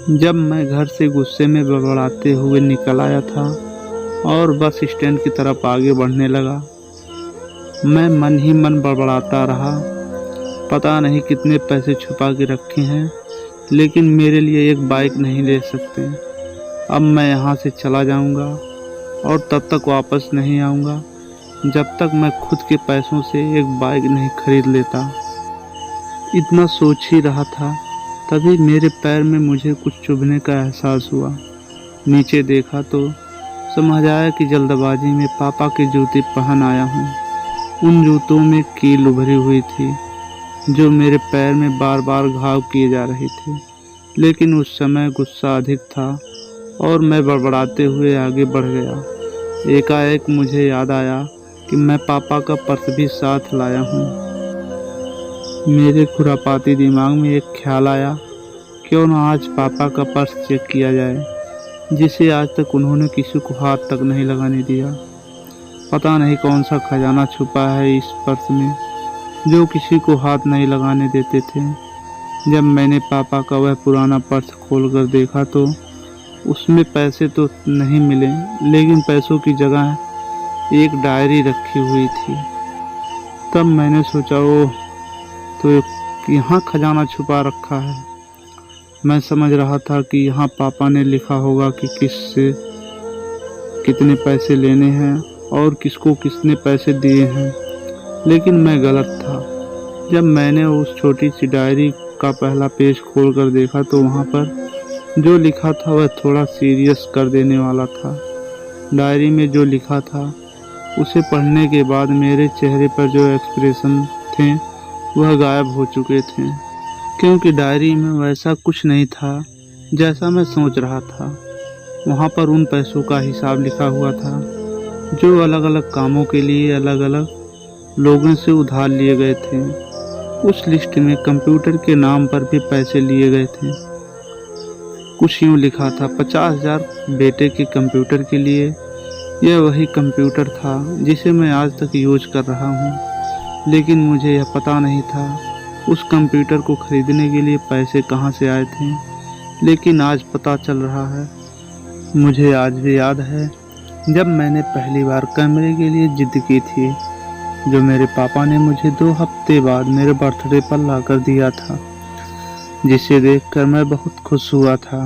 जब मैं घर से गुस्से में बड़बड़ाते हुए निकल आया था और बस स्टैंड की तरफ आगे बढ़ने लगा, मैं मन ही मन बड़बड़ाता रहा। पता नहीं कितने पैसे छुपा के रखे हैं, लेकिन मेरे लिए एक बाइक नहीं ले सकते। अब मैं यहाँ से चला जाऊँगा और तब तक वापस नहीं आऊँगा जब तक मैं खुद के पैसों से एक बाइक नहीं खरीद लेता। इतना सोच ही रहा था, तभी मेरे पैर में मुझे कुछ चुभने का एहसास हुआ। नीचे देखा तो समझ आया कि जल्दबाजी में पापा के जूते पहन आया हूँ। उन जूतों में कील उभरी हुई थी जो मेरे पैर में बार बार घाव किए जा रही थी। लेकिन उस समय गुस्सा अधिक था और मैं बड़बड़ाते हुए आगे बढ़ गया। एकाएक मुझे याद आया कि मैं पापा का पर्स भी साथ लाया हूँ। मेरे खुरापाती दिमाग में एक ख्याल आया, क्यों ना आज पापा का पर्स चेक किया जाए, जिसे आज तक उन्होंने किसी को हाथ तक नहीं लगाने दिया। पता नहीं कौन सा खजाना छुपा है इस पर्स में जो किसी को हाथ नहीं लगाने देते थे। जब मैंने पापा का वह पुराना पर्स खोलकर देखा तो उसमें पैसे तो नहीं मिले, लेकिन पैसों की जगह एक डायरी रखी हुई थी। तब मैंने सोचा, ओह, तो यहाँ खजाना छुपा रखा है। मैं समझ रहा था कि यहाँ पापा ने लिखा होगा कि किससे कितने पैसे लेने हैं और किसको किसने पैसे दिए हैं, लेकिन मैं गलत था। जब मैंने उस छोटी सी डायरी का पहला पेज खोलकर देखा तो वहाँ पर जो लिखा था वह थोड़ा सीरियस कर देने वाला था। डायरी में जो लिखा था उसे पढ़ने के बाद मेरे चेहरे पर जो एक्सप्रेशन थे वह गायब हो चुके थे, क्योंकि डायरी में वैसा कुछ नहीं था जैसा मैं सोच रहा था। वहाँ पर उन पैसों का हिसाब लिखा हुआ था जो अलग अलग कामों के लिए अलग अलग लोगों से उधार लिए गए थे। उस लिस्ट में कंप्यूटर के नाम पर भी पैसे लिए गए थे। कुछ यूँ लिखा था, 50,000 बेटे के कंप्यूटर के लिए। यह वही कंप्यूटर था जिसे मैं आज तक यूज कर रहा हूँ, लेकिन मुझे यह पता नहीं था उस कंप्यूटर को खरीदने के लिए पैसे कहाँ से आए थे। लेकिन आज पता चल रहा है। मुझे आज भी याद है जब मैंने पहली बार कैमरे के लिए जिद की थी, जो मेरे पापा ने मुझे 2 हफ्ते बाद मेरे बर्थडे पर ला कर दिया था, जिसे देखकर मैं बहुत खुश हुआ था।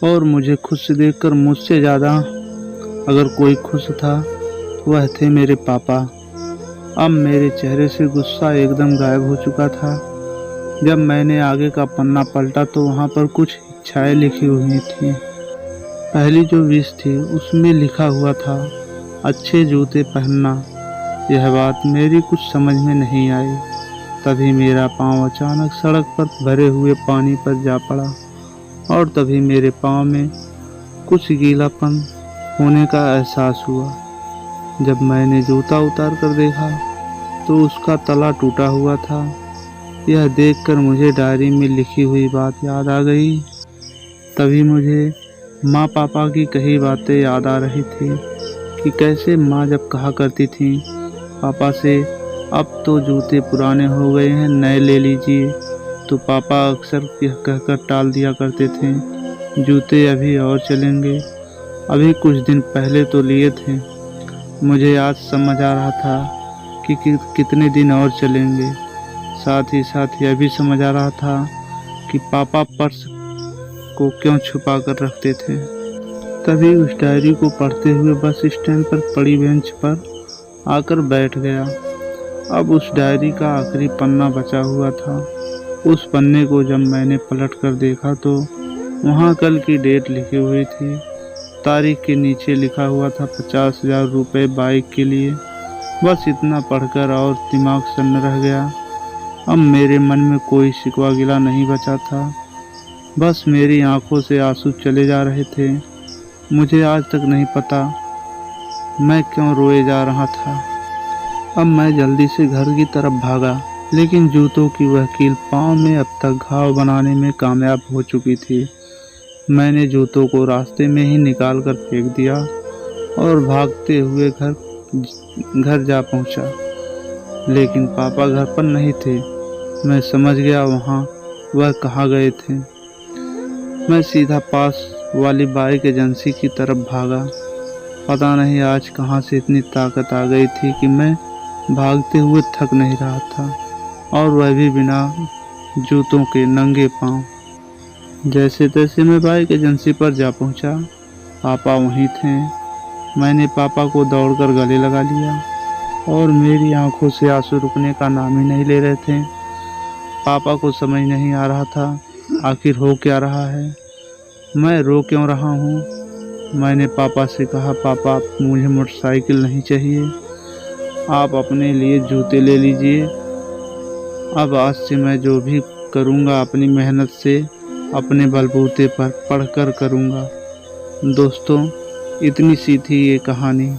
और मुझे खुश देखकर मुझसे ज़्यादा अगर कोई खुश था तो वह थे मेरे पापा। अब मेरे चेहरे से गुस्सा एकदम गायब हो चुका था। जब मैंने आगे का पन्ना पलटा तो वहाँ पर कुछ इच्छाएं लिखी हुई थी। पहली जो विश थी उसमें लिखा हुआ था, अच्छे जूते पहनना। यह बात मेरी कुछ समझ में नहीं आई। तभी मेरा पाँव अचानक सड़क पर भरे हुए पानी पर जा पड़ा और तभी मेरे पाँव में कुछ गीलापन होने का एहसास हुआ। जब मैंने जूता उतार कर देखा तो उसका तला टूटा हुआ था। यह देखकर मुझे डायरी में लिखी हुई बात याद आ गई। तभी मुझे माँ पापा की कही बातें याद आ रही थी कि कैसे माँ जब कहा करती थी पापा से, अब तो जूते पुराने हो गए हैं, नए ले लीजिए, तो पापा अक्सर यह कहकर टाल दिया करते थे, जूते अभी और चलेंगे, अभी कुछ दिन पहले तो लिए थे। मुझे आज समझ आ रहा था कि कितने दिन और चलेंगे। साथ ही साथ यह भी समझ आ रहा था कि पापा पर्स को क्यों छुपा कर रखते थे। तभी उस डायरी को पढ़ते हुए बस स्टैंड पर पड़ी बेंच पर आकर बैठ गया। अब उस डायरी का आखिरी पन्ना बचा हुआ था। उस पन्ने को जब मैंने पलट कर देखा तो वहाँ कल की डेट लिखी हुई थी। तारीख के नीचे लिखा हुआ था 50,000 रुपये बाइक के लिए। बस इतना पढ़कर और दिमाग सन्न रह गया। अब मेरे मन में कोई शिकवा गिला नहीं बचा था, बस मेरी आंखों से आंसू चले जा रहे थे। मुझे आज तक नहीं पता मैं क्यों रोए जा रहा था। अब मैं जल्दी से घर की तरफ भागा, लेकिन जूतों की वह कील पाँव में अब तक घाव बनाने में कामयाब हो चुकी थी। मैंने जूतों को रास्ते में ही निकाल कर फेंक दिया और भागते हुए घर जा पहुंचा। लेकिन पापा घर पर नहीं थे। मैं समझ गया वह कहाँ गए थे। मैं सीधा पास वाली बाइक एजेंसी की तरफ भागा। पता नहीं आज कहाँ से इतनी ताकत आ गई थी कि मैं भागते हुए थक नहीं रहा था, और वह भी बिना जूतों के, नंगे पांव। जैसे तैसे मैं बाइक एजेंसी पर जा पहुंचा। पापा वहीं थे। मैंने पापा को दौड़कर गले लगा लिया और मेरी आंखों से आंसू रुकने का नाम ही नहीं ले रहे थे। पापा को समझ नहीं आ रहा था आखिर हो क्या रहा है, मैं रो क्यों रहा हूँ। मैंने पापा से कहा, पापा मुझे मोटरसाइकिल नहीं चाहिए, आप अपने लिए जूते ले लीजिए। अब आज से मैं जो भी करूँगा अपनी मेहनत से, अपने बलबूते पर पढ़कर करूँगा। दोस्तों, इतनी सी थी ये कहानी।